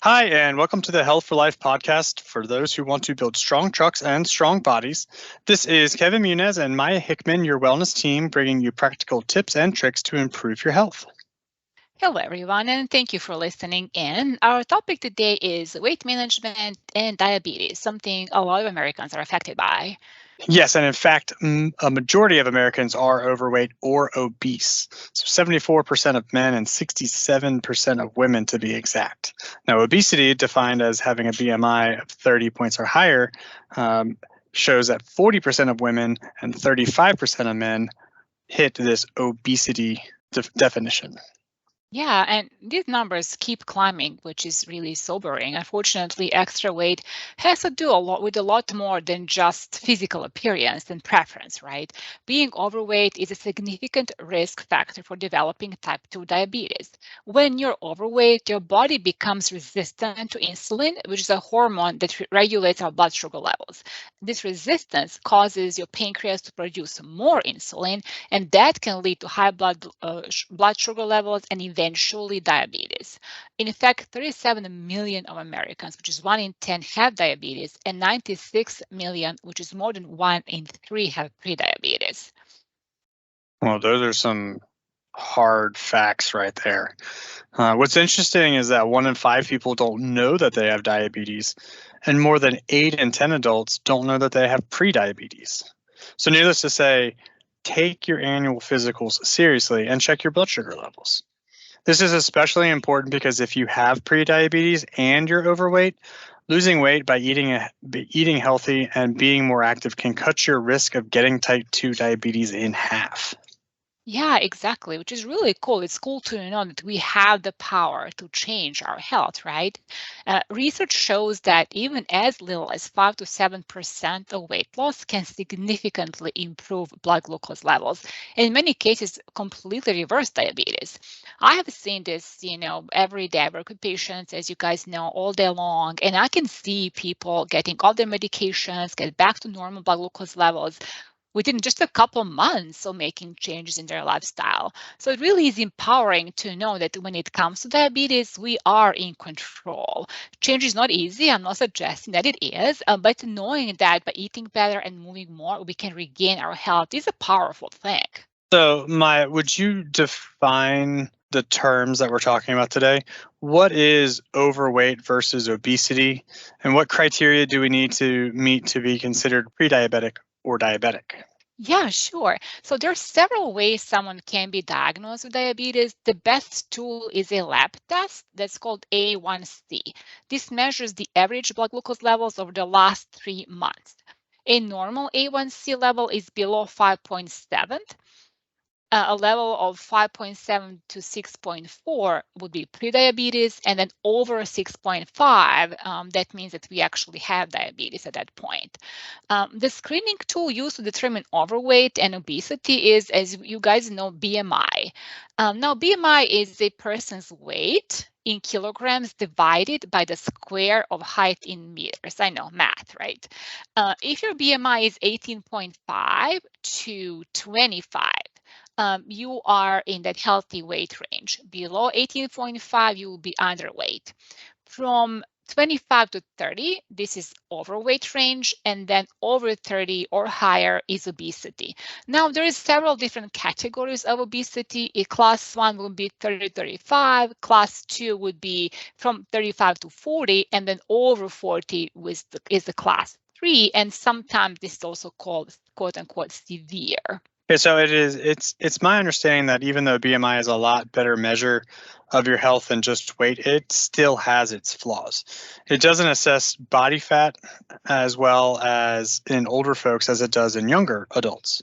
Hi, and welcome to the Health for Life podcast for those who want to build strong trucks and strong bodies. This is Kevin Munez and Maya Hickman, your wellness team, bringing you practical tips and tricks to improve your health. Hello, everyone, and thank you for listening in. Our topic today is weight management and diabetes, something a lot of Americans are affected by. Yes, and in fact, a majority of Americans are overweight or obese. So 74% of men and 67% of women, to be exact. Now, obesity, defined as having a BMI of 30 points or higher, shows that 40% of women and 35% of men hit this obesity definition. Yeah, and these numbers keep climbing, which is really sobering. Unfortunately, extra weight has to do with a lot more than just physical appearance and preference, right? Being overweight is a significant risk factor for developing type 2 diabetes. When you're overweight, your body becomes resistant to insulin, which is a hormone that regulates our blood sugar levels. This resistance causes your pancreas to produce more insulin, and that can lead to high blood sugar levels and eventually diabetes. In fact, 37 million of Americans, which is 1 in 10, have diabetes, and 96 million, which is more than 1 in 3, have prediabetes. Well, those are some hard facts right there. What's interesting is that 1 in 5 people don't know that they have diabetes, and more than 8 in 10 adults don't know that they have prediabetes. So needless to say, take your annual physicals seriously and check your blood sugar levels. This is especially important because if you have prediabetes and you're overweight, losing weight by eating healthy and being more active can cut your risk of getting type 2 diabetes in half. Yeah, exactly, which is really cool. It's cool to know that we have the power to change our health, right? Research shows that even as little as 5 to 7% of weight loss can significantly improve blood glucose levels, and in many cases, completely reverse diabetes. I have seen this, every day. I work with patients, as you guys know, all day long, and I can see people getting off their medications, get back to normal blood glucose levels within just a couple months of making changes in their lifestyle. So it really is empowering to know that when it comes to diabetes, we are in control. Change is not easy. I'm not suggesting that it is, but knowing that by eating better and moving more, we can regain our health is a powerful thing. So, Maya, would you define the terms that we're talking about today? What is overweight versus obesity, and what criteria do we need to meet to be considered pre-diabetic or diabetic? Yeah, sure. So there are several ways someone can be diagnosed with diabetes. The best tool is a lab test that's called A1C. This measures the average blood glucose levels over the last 3 months. A normal A1C level is below 5.7. A level of 5.7 to 6.4 would be prediabetes, and then over 6.5, that means that we actually have diabetes at that point. The screening tool used to determine overweight and obesity is, as you guys know, BMI. Now, BMI is a person's weight in kilograms divided by the square of height in meters. I know, math, right? If your BMI is 18.5 to 25, you are in that healthy weight range. Below 18.5, you will be underweight. From 25 to 30, this is overweight range, and then over 30 or higher is obesity. Now, there is several different categories of obesity. A class 1 would be 30 to 35, class 2 would be from 35 to 40, and then over 40 is the class 3, and sometimes this is also called quote unquote severe. Okay, so it's my understanding that even though BMI is a lot better measure of your health than just weight, it still has its flaws. It doesn't assess body fat as well as in older folks as it does in younger adults.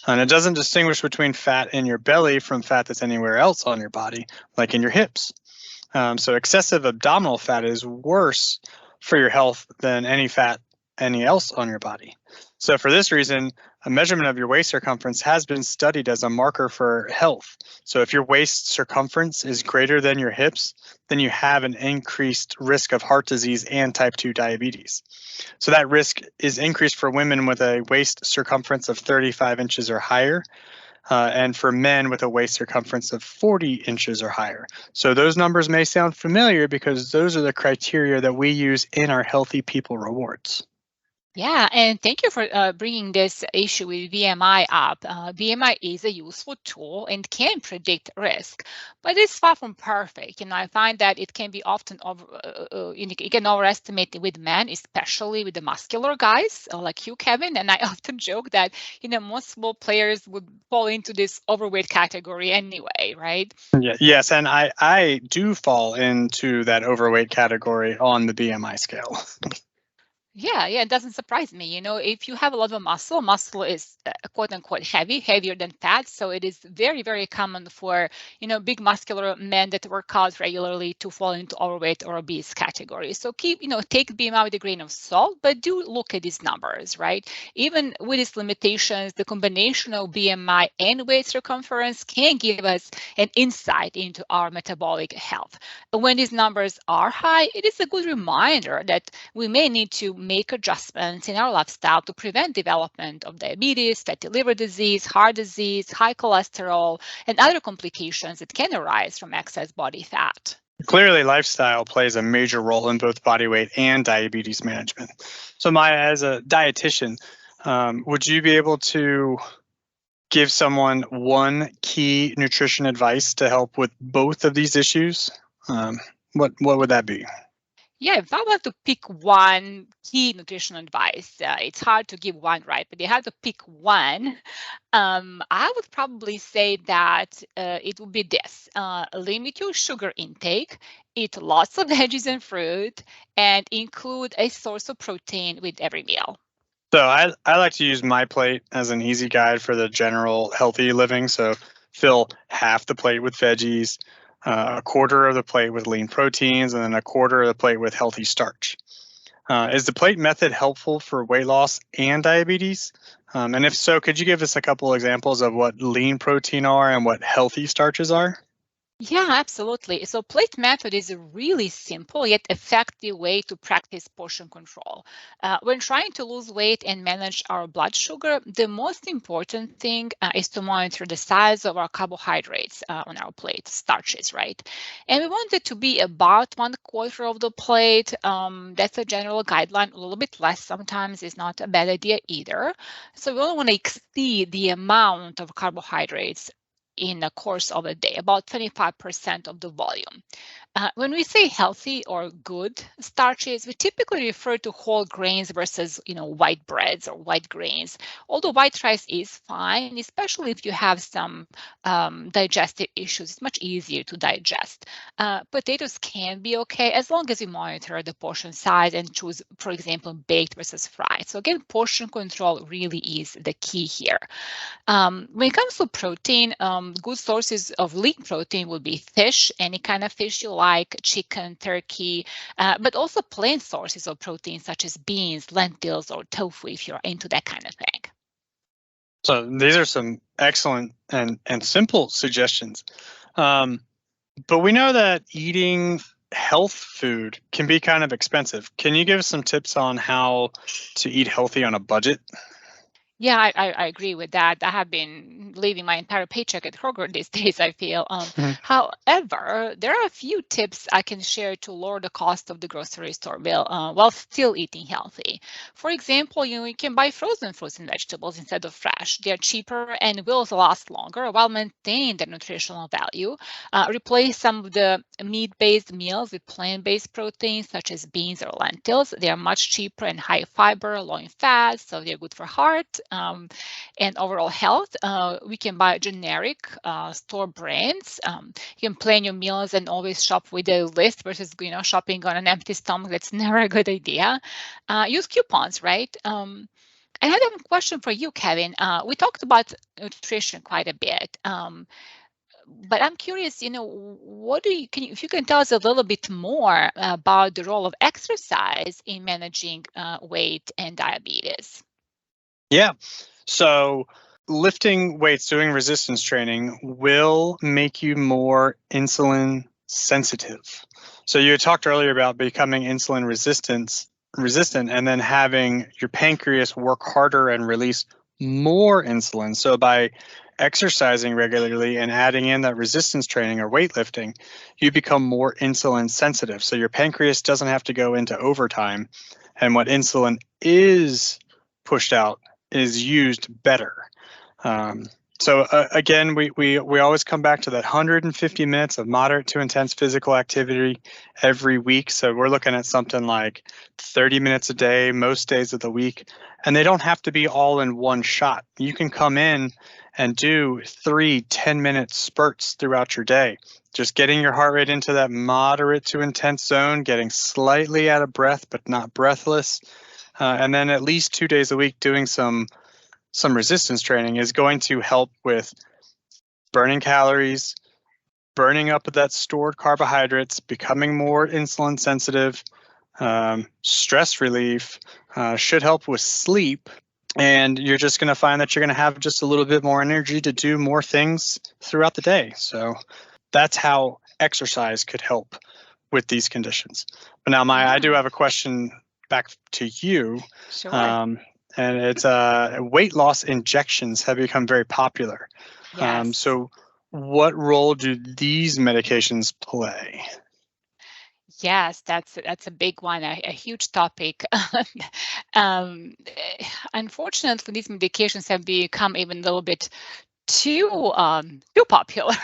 And it doesn't distinguish between fat in your belly from fat that's anywhere else on your body, like in your hips. So excessive abdominal fat is worse for your health than any fat any else on your body. So for this reason, a measurement of your waist circumference has been studied as a marker for health. So if your waist circumference is greater than your hips, then you have an increased risk of heart disease and type 2 diabetes. So that risk is increased for women with a waist circumference of 35 inches or higher, and for men with a waist circumference of 40 inches or higher. So those numbers may sound familiar because those are the criteria that we use in our Healthy People Rewards. Yeah, and thank you for bringing this issue with BMI up. BMI is a useful tool and can predict risk, but it's far from perfect. I find that it can be often you can overestimate with men, especially with the muscular guys like you, Kevin. And I often joke that most small players would fall into this overweight category anyway, right? Yeah, yes, and I do fall into that overweight category on the BMI scale. Yeah, it doesn't surprise me. If you have a lot of muscle is quote unquote heavier than fat. So it is very, very common for, big muscular men that work out regularly to fall into overweight or obese category. So take BMI with a grain of salt, but do look at these numbers, right? Even with these limitations, the combination of BMI and waist circumference can give us an insight into our metabolic health. When these numbers are high, it is a good reminder that we may need to make adjustments in our lifestyle to prevent development of diabetes, fatty liver disease, heart disease, high cholesterol, and other complications that can arise from excess body fat. Clearly, lifestyle plays a major role in both body weight and diabetes management. So Maya, as a dietitian, would you be able to give someone one key nutrition advice to help with both of these issues? What would that be? Yeah, if I were to pick one key nutrition advice, it's hard to give one, right? But you have to pick one. I would probably say that it would be this. Limit your sugar intake, eat lots of veggies and fruit, and include a source of protein with every meal. So I like to use my plate as an easy guide for the general healthy living. So fill half the plate with veggies, a quarter of the plate with lean proteins, and then a quarter of the plate with healthy starch. Is the plate method helpful for weight loss and diabetes? And if so, could you give us a couple examples of what lean protein are and what healthy starches are? Yeah, absolutely. So plate method is a really simple yet effective way to practice portion control. When trying to lose weight and manage our blood sugar, the most important thing is to monitor the size of our carbohydrates on our plate, starches, right? And we want it to be about 1/4 of the plate. That's a general guideline. A little bit less sometimes is not a bad idea either. So we don't want to exceed the amount of carbohydrates in the course of a day, about 25% of the volume. When we say healthy or good starches, we typically refer to whole grains versus, white breads or white grains. Although white rice is fine, especially if you have some digestive issues, it's much easier to digest. Potatoes can be okay as long as you monitor the portion size and choose, for example, baked versus fried. So again, portion control really is the key here. When it comes to protein, good sources of lean protein would be fish, any kind of fish you like, chicken, turkey, but also plant sources of protein such as beans, lentils, or tofu if you're into that kind of thing. So these are some excellent and simple suggestions. But we know that eating health food can be kind of expensive. Can you give us some tips on how to eat healthy on a budget? Yeah, I agree with that. I have been leaving my entire paycheck at Kroger these days, I feel. However, there are a few tips I can share to lower the cost of the grocery store bill while still eating healthy. For example, you can buy frozen fruits and vegetables instead of fresh. They're cheaper and will last longer while maintaining their nutritional value. Replace some of the meat-based meals with plant-based proteins such as beans or lentils. They are much cheaper and high fiber, low in fat, so they're good for heart and overall health. We can buy generic store brands. You can plan your meals and always shop with a list versus shopping on an empty stomach. That's never a good idea. Use coupons, right? I had a question for you, Kevin. We talked about nutrition quite a bit. But I'm curious, if you can tell us a little bit more about the role of exercise in managing weight and diabetes? Yeah. So lifting weights, doing resistance training will make you more insulin sensitive. So you had talked earlier about becoming insulin resistant and then having your pancreas work harder and release more insulin. So by exercising regularly and adding in that resistance training or weightlifting, you become more insulin sensitive. So your pancreas doesn't have to go into overtime. And what insulin is pushed out is used better. So again, we always come back to that 150 minutes of moderate to intense physical activity every week. So we're looking at something like 30 minutes a day, most days of the week. And they don't have to be all in one shot. You can come in and do 3 10-minute spurts throughout your day. Just getting your heart rate into that moderate to intense zone, getting slightly out of breath, but not breathless. And then at least 2 days a week doing some resistance training is going to help with burning calories, burning up that stored carbohydrates, becoming more insulin sensitive, stress relief, should help with sleep. And you're just going to find that you're going to have just a little bit more energy to do more things throughout the day. So that's how exercise could help with these conditions. But now, Maya, I do have a question back to you. Sure. And it's weight loss injections have become very popular. Yes. So what role do these medications play? Yes, that's a big one, a huge topic. Unfortunately, these medications have become even a little bit too popular.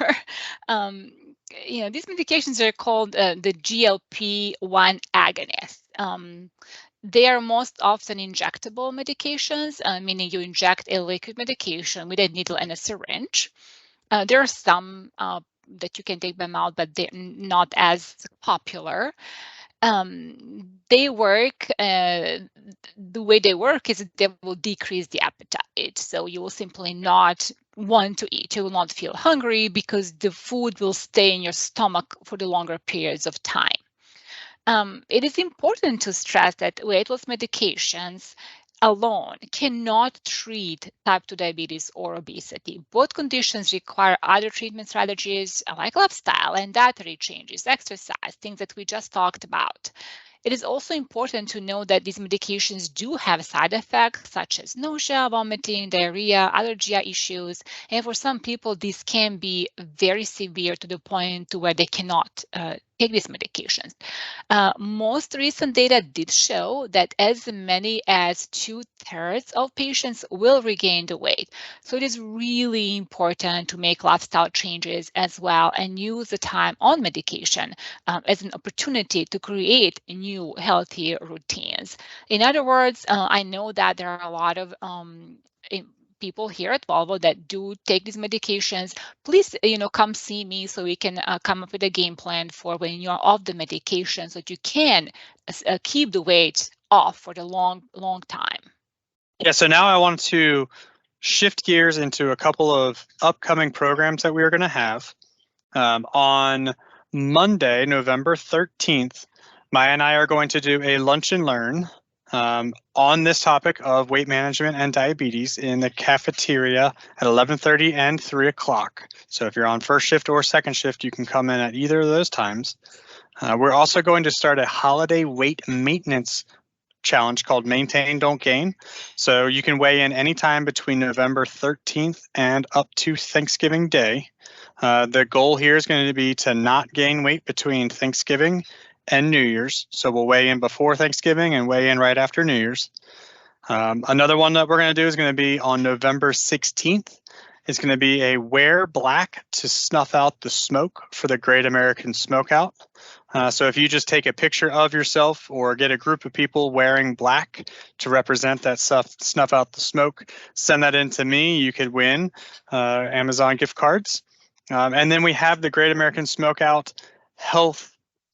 These medications are called the GLP-1 agonists. They are most often injectable medications, meaning you inject a liquid medication with a needle and a syringe. There are some that you can take by mouth, but they're not as popular. They work, the way they work is they will decrease the appetite. So you will simply not want to eat. You will not feel hungry because the food will stay in your stomach for the longer periods of time. It is important to stress that weight loss medications alone cannot treat type 2 diabetes or obesity. Both conditions require other treatment strategies like lifestyle and dietary changes, exercise, things that we just talked about. It is also important to know that these medications do have side effects such as nausea, vomiting, diarrhea, other GI issues, and for some people this can be very severe to the point to where they cannot take these medications. Most recent data did show that as many as 2/3 of patients will regain the weight. So it is really important to make lifestyle changes as well and use the time on medication as an opportunity to create new healthy routines. In other words, I know that there are a lot of people here at Volvo that do take these medications. Please, come see me so we can come up with a game plan for when you're off the medication so that you can keep the weight off for the long time. Yeah, so now I want to shift gears into a couple of upcoming programs that we are going to have. On Monday, November 13th, Maya and I are going to do a lunch and learn on this topic of weight management and diabetes in the cafeteria at 11:30 and 3 o'clock. So if you're on first shift or second shift, you can come in at either of those times. We're also going to start a holiday weight maintenance challenge called Maintain, Don't Gain. So you can weigh in anytime between November 13th and up to Thanksgiving Day. The goal here is going to be to not gain weight between Thanksgiving and New Year's. So we'll weigh in before Thanksgiving and weigh in right after New Year's. Another one that we're going to do is going to be on November 16th. It's going to be a wear black to snuff out the smoke for the Great American Smokeout. So if you just take a picture of yourself or get a group of people wearing black to represent that snuff out the smoke, send that in to me. You could win Amazon gift cards. And then we have the Great American Smokeout Health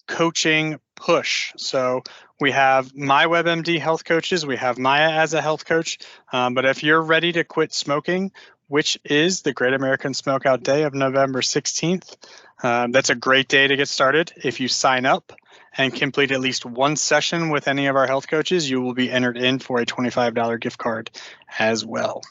Coaching Push. So we have my WebMD health coaches. We have Maya as a health coach. But if you're ready to quit smoking, which is the Great American Smokeout Day of November 16th, that's a great day to get started. If you sign up and complete at least one session with any of our health coaches, you will be entered in for a $25 gift card as well.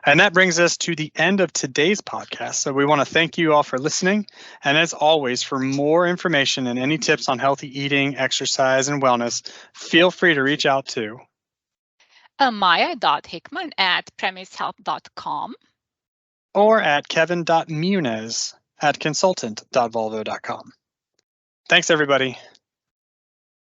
And that brings us to the end of today's podcast. So we want to thank you all for listening. And as always, for more information and any tips on healthy eating, exercise, and wellness, feel free to reach out to Maya.Hickman at premisehealth.com. or at kevin.muniz@consultant.volvo.com. Thanks, everybody.